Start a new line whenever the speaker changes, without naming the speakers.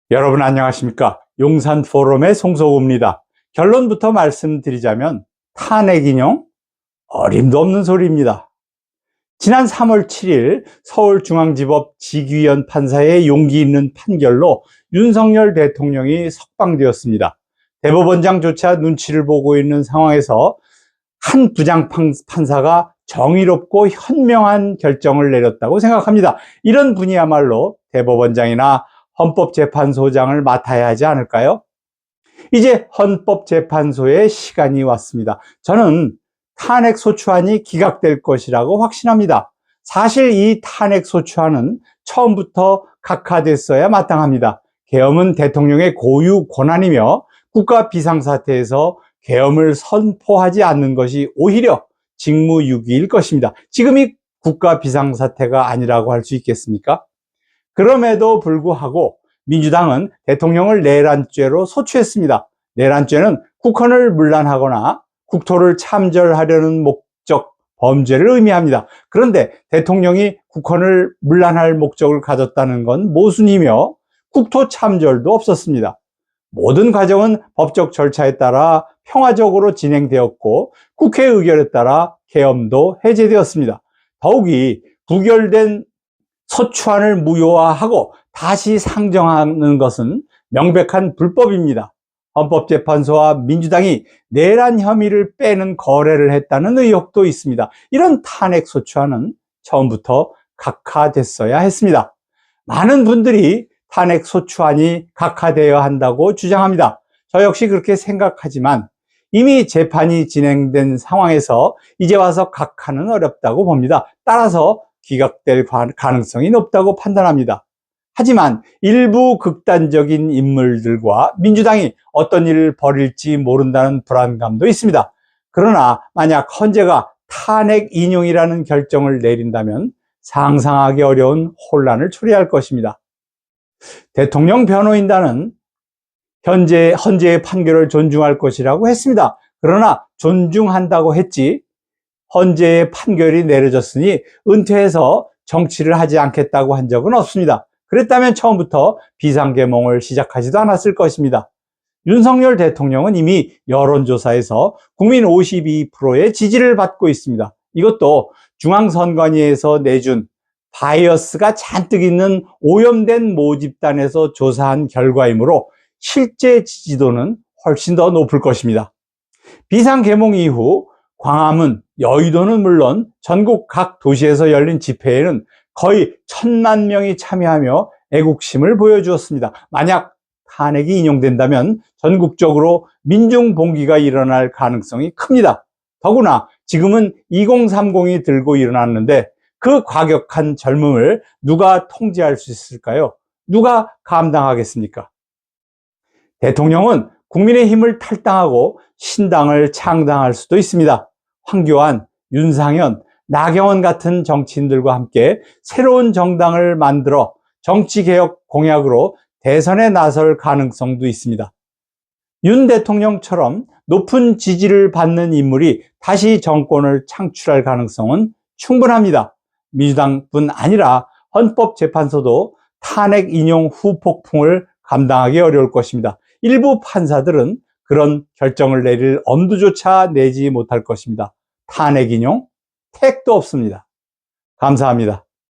여러분 안녕하십니까? 용산 포럼의 송소구입니다. 결론부터 말씀드리자면 탄핵 인용 어림도 없는 소리입니다. 지난 3월 7일 서울중앙지법 지귀현 판사의 용기 있는 판결로 윤석열 대통령이 석방되었습니다. 대법원장조차 눈치를 보고 있는 상황에서 한 부장판사가 정의롭고 현명한 결정을 내렸다고 생각합니다. 이런 분이야말로 대법원장이나 헌법재판소장을 맡아야 하지 않을까요? 이제 헌법재판소의 시간이 왔습니다. 저는 탄핵소추안이 기각될 것이라고 확신합니다. 사실 이 탄핵소추안은 처음부터 각하됐어야 마땅합니다. 계엄은 대통령의 고유 권한이며 국가 비상사태에서 계엄을 선포하지 않는 것이 오히려 직무유기일 것입니다. 지금이 국가 비상사태가 아니라고 할 수 있겠습니까? 그럼에도 불구하고 민주당은 대통령을 내란죄로 소추했습니다. 내란죄는 국헌을 문란하거나 국토를 참절하려는 목적, 범죄를 의미합니다. 그런데 대통령이 국헌을 문란할 목적을 가졌다는 건 모순이며 국토 참절도 없었습니다. 모든 과정은 법적 절차에 따라 평화적으로 진행되었고 국회 의결에 따라 계엄도 해제되었습니다. 더욱이 부결된 소추안을 무효화하고 다시 상정하는 것은 명백한 불법입니다. 헌법재판소와 민주당이 내란 혐의를 빼는 거래를 했다는 의혹도 있습니다. 이런 탄핵 소추안은 처음부터 각하됐어야 했습니다. 많은 분들이 탄핵 소추안이 각하되어야 한다고 주장합니다. 저 역시 그렇게 생각하지만 이미 재판이 진행된 상황에서 이제 와서 각하는 어렵다고 봅니다. 따라서 기각될 가능성이 높다고 판단합니다. 하지만 일부 극단적인 인물들과 민주당이 어떤 일을 벌일지 모른다는 불안감도 있습니다. 그러나 만약 헌재가 탄핵 인용이라는 결정을 내린다면 상상하기 어려운 혼란을 초래할 것입니다. 대통령 변호인단은 헌재의 판결을 존중할 것이라고 했습니다. 그러나 존중한다고 했지 헌재의 판결이 내려졌으니 은퇴해서 정치를 하지 않겠다고 한 적은 없습니다. 그랬다면 처음부터 비상계몽을 시작하지도 않았을 것입니다. 윤석열 대통령은 이미 여론조사에서 국민 52%의 지지를 받고 있습니다. 이것도 중앙선관위에서 내준 바이어스가 잔뜩 있는 오염된 모집단에서 조사한 결과이므로 실제 지지도는 훨씬 더 높을 것입니다. 비상계몽 이후 광화문, 여의도는 물론 전국 각 도시에서 열린 집회에는 거의 1,000만 명이 참여하며 애국심을 보여주었습니다. 만약 탄핵이 인용된다면 전국적으로 민중봉기가 일어날 가능성이 큽니다. 더구나 지금은 2030이 들고 일어났는데 그 과격한 젊음을 누가 통제할 수 있을까요? 누가 감당하겠습니까? 대통령은 국민의힘을 탈당하고 신당을 창당할 수도 있습니다. 황교안, 윤상현, 나경원 같은 정치인들과 함께 새로운 정당을 만들어 정치개혁 공약으로 대선에 나설 가능성도 있습니다. 윤 대통령처럼 높은 지지를 받는 인물이 다시 정권을 창출할 가능성은 충분합니다. 민주당뿐 아니라 헌법재판소도 탄핵 인용 후 폭풍을 감당하기 어려울 것입니다. 일부 판사들은 그런 결정을 내릴 엄두조차 내지 못할 것입니다. 탄핵 인용 택도 없습니다. 감사합니다.